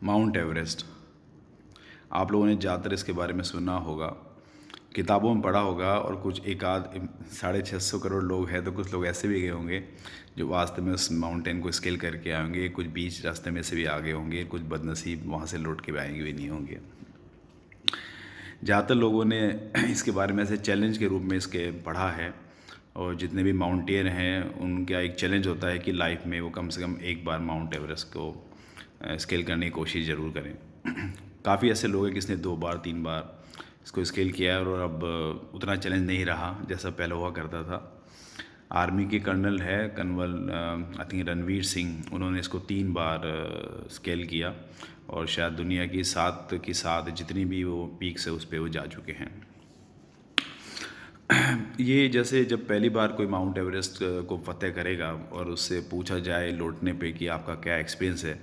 Mount Everest. आप लोगों ने ज़्यादातर इसके बारे में सुना होगा, किताबों में पढ़ा होगा, और कुछ एक आध 650 करोड़ लोग हैं तो कुछ लोग ऐसे भी गए होंगे जो वास्तव में उस माउंटेन को स्केल करके आए होंगे। कुछ बीच रास्ते में से भी आ गए होंगे, कुछ बदनसीब वहाँ से लौट के भी आएंगे भी नहीं होंगे। ज़्यादातर लोगों ने इसके बारे में ऐसे चैलेंज के रूप में इसके पढ़ा है, और जितने भी माउंटेन हैं उनका एक चैलेंज होता है कि लाइफ में वो कम से कम एक बार माउंट एवरेस्ट को स्केल करने की कोशिश ज़रूर करें। काफ़ी ऐसे लोग हैं जिसने 2 बार 3 बार इसको स्केल किया है, और अब उतना चैलेंज नहीं रहा जैसा पहले हुआ करता था। आर्मी के कर्नल है, colonel I think Ranveer Singh, उन्होंने इसको 3 बार स्केल किया, और शायद दुनिया की 7 की 7 जितनी भी वो पीक्स है उस पर वो जा चुके हैं। ये जैसे जब पहली बार कोई माउंट एवरेस्ट को फतेह करेगा और उससे पूछा जाए लौटने पे कि आपका क्या एक्सपीरियंस है,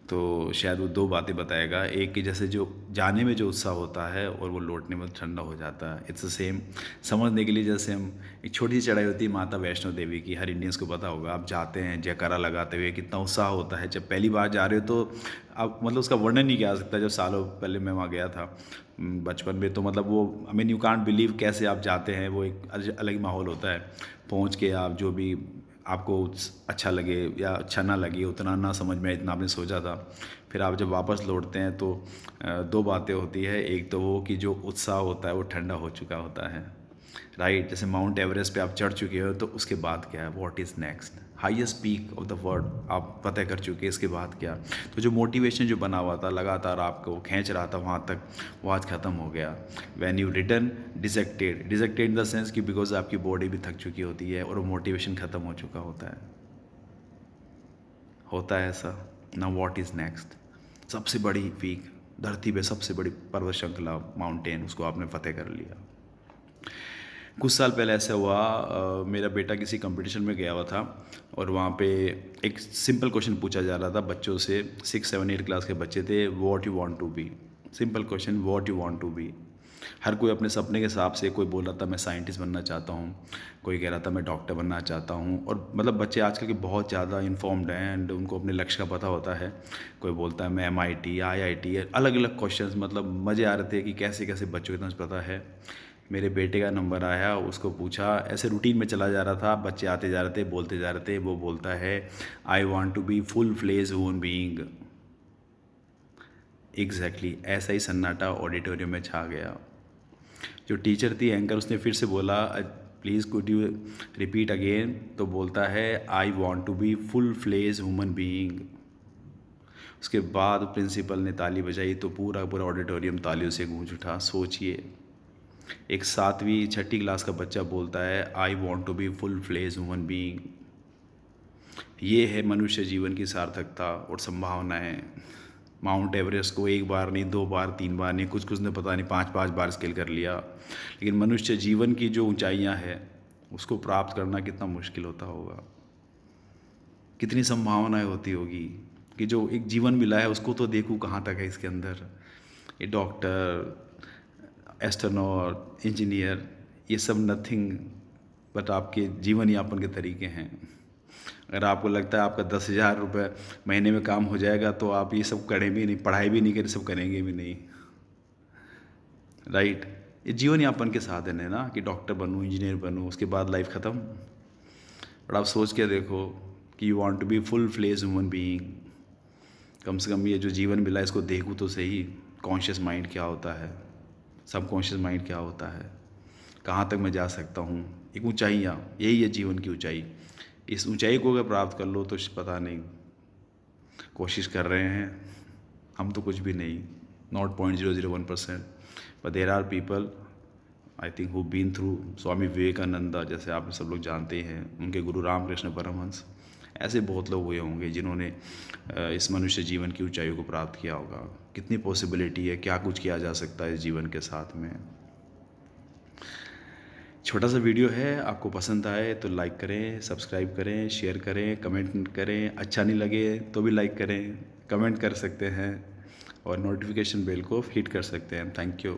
तो शायद वो 2 बातें बताएगा। एक कि जैसे जो जाने में जो उत्साह होता है और वो लौटने में ठंडा हो जाता है। इट्स द सेम समझने के लिए जैसे हम एक छोटी सी चढ़ाई होती है माता वैष्णो देवी की, हर इंडियंस को पता होगा। आप जाते हैं जयकारा लगाते हुए, कितना उत्साह होता है जब पहली बार जा रहे हो, तो आप मतलब उसका वर्णन नहीं किया जा सकता। जब सालों पहले मैं वहाँ गया था बचपन में, तो मतलब वो I mean you can't believe कैसे आप जाते हैं। वो एक अलग ही माहौल होता है। पहुँच के आप जो भी आपको अच्छा लगे या अच्छा ना लगे, उतना ना समझ में इतना आपने सोचा था, फिर आप जब वापस लौटते हैं तो 2 बातें होती है। एक तो वो कि जो उत्साह होता है वो ठंडा हो चुका होता है, राइट। जैसे माउंट एवरेस्ट पे आप चढ़ चुके हो, तो उसके बाद क्या है, what is next, highest peak of the world आप फतेह कर चुके हैं, इसके बाद क्या। तो जो मोटिवेशन जो बना हुआ था, लगातार आपको खींच रहा था वहाँ तक, वो आज ख़त्म हो गया। When you return dejected in the sense कि बिकॉज आपकी बॉडी भी थक चुकी होती है और वो मोटिवेशन ख़त्म हो चुका होता है ऐसा ना। व्हाट इज़ नेक्स्ट, सबसे बड़ी पीक धरती पे, सबसे बड़ी पर्वत श्रृंखला माउंटेन, उसको आपने फतेह कर लिया। कुछ साल पहले ऐसा हुआ, मेरा बेटा किसी कंपटीशन में गया हुआ था, और वहाँ पे एक सिंपल क्वेश्चन पूछा जा रहा था बच्चों से। 6, 7, 8 क्लास के बच्चे थे। What you want to be, simple question, what you want to be. हर कोई अपने सपने के हिसाब से, कोई बोल रहा था मैं साइंटिस्ट बनना चाहता हूँ, कोई कह रहा था मैं डॉक्टर बनना चाहता हूँ। और मतलब बच्चे आजकल के बहुत ज़्यादा इन्फॉर्म्ड हैं एंड उनको अपने लक्ष्य का पता होता है। कोई बोलता है मैं MIT, IIT, अलग अलग क्वेश्चंस। मतलब मज़े आ रहे थे कि कैसे कैसे बच्चों को इतना पता है। मेरे बेटे का नंबर आया, उसको पूछा, ऐसे रूटीन में चला जा रहा था, बच्चे आते जा रहे थे, बोलते जा रहे थे। वो बोलता है I want to be full fledge human being. Exactly ऐसा ही सन्नाटा ऑडिटोरियम में छा गया। जो टीचर थी, एंकर, उसने फिर से बोला please could you repeat again. तो बोलता है I want to be full fledge human being. उसके बाद प्रिंसिपल ने ताली बजाई तो पूरा पूरा ऑडिटोरियम तालियों से गूंज उठा। सोचिए, एक 7वीं 6ठी क्लास का बच्चा बोलता है I want to be full fledge human being. ये है मनुष्य जीवन की सार्थकता और संभावनाएं। माउंट एवरेस्ट को 1 बार नहीं, 2 बार, 3 बार नहीं, कुछ ने पता नहीं 5-5 बार स्केल कर लिया। लेकिन मनुष्य जीवन की जो ऊंचाइयां हैं उसको प्राप्त करना कितना मुश्किल होता होगा, कितनी संभावनाएं होती होगी कि जो एक जीवन मिला है उसको तो देखूँ कहाँ तक है इसके अंदर। ये डॉक्टर, एस्ट्रोनॉट, इंजीनियर, ये सब नथिंग बट आपके जीवन यापन के तरीके हैं। अगर आपको लगता है आपका 10,000 रुपये महीने में काम हो जाएगा, तो आप ये सब करें भी नहीं, पढ़ाई भी नहीं करें, सब करेंगे भी नहीं, राइट। ये जीवन यापन के साधन है ना, कि डॉक्टर बनूँ, इंजीनियर बनूँ, उसके बाद लाइफ ख़त्म। बट आप सोच के देखो कि you want to be full fledge human being. कम से कम ये जो जीवन मिला है इसको देखूँ तो सही। कॉन्शियस माइंड क्या होता है, सब कॉन्शियस माइंड क्या होता है, कहाँ तक मैं जा सकता हूँ। एक ऊंचाइयाँ, यही है जीवन की ऊंचाई। इस ऊंचाई को अगर प्राप्त कर लो तो पता नहीं, कोशिश कर रहे हैं हम तो कुछ भी नहीं, not 0.001%। But there are people I think who been through. Swami Vivekananda जैसे आप सब लोग जानते हैं, उनके गुरु रामकृष्ण परमहंस, ऐसे बहुत लोग हुए होंगे जिन्होंने इस मनुष्य जीवन की ऊंचाइयों को प्राप्त किया होगा। कितनी पॉसिबिलिटी है, क्या कुछ किया जा सकता है इस जीवन के साथ में। छोटा सा वीडियो है, आपको पसंद आए तो लाइक करें, सब्सक्राइब करें, शेयर करें, कमेंट करें। अच्छा नहीं लगे तो भी लाइक करें, कमेंट कर सकते हैं, और नोटिफिकेशन बेल को हिट कर सकते हैं। Thank you.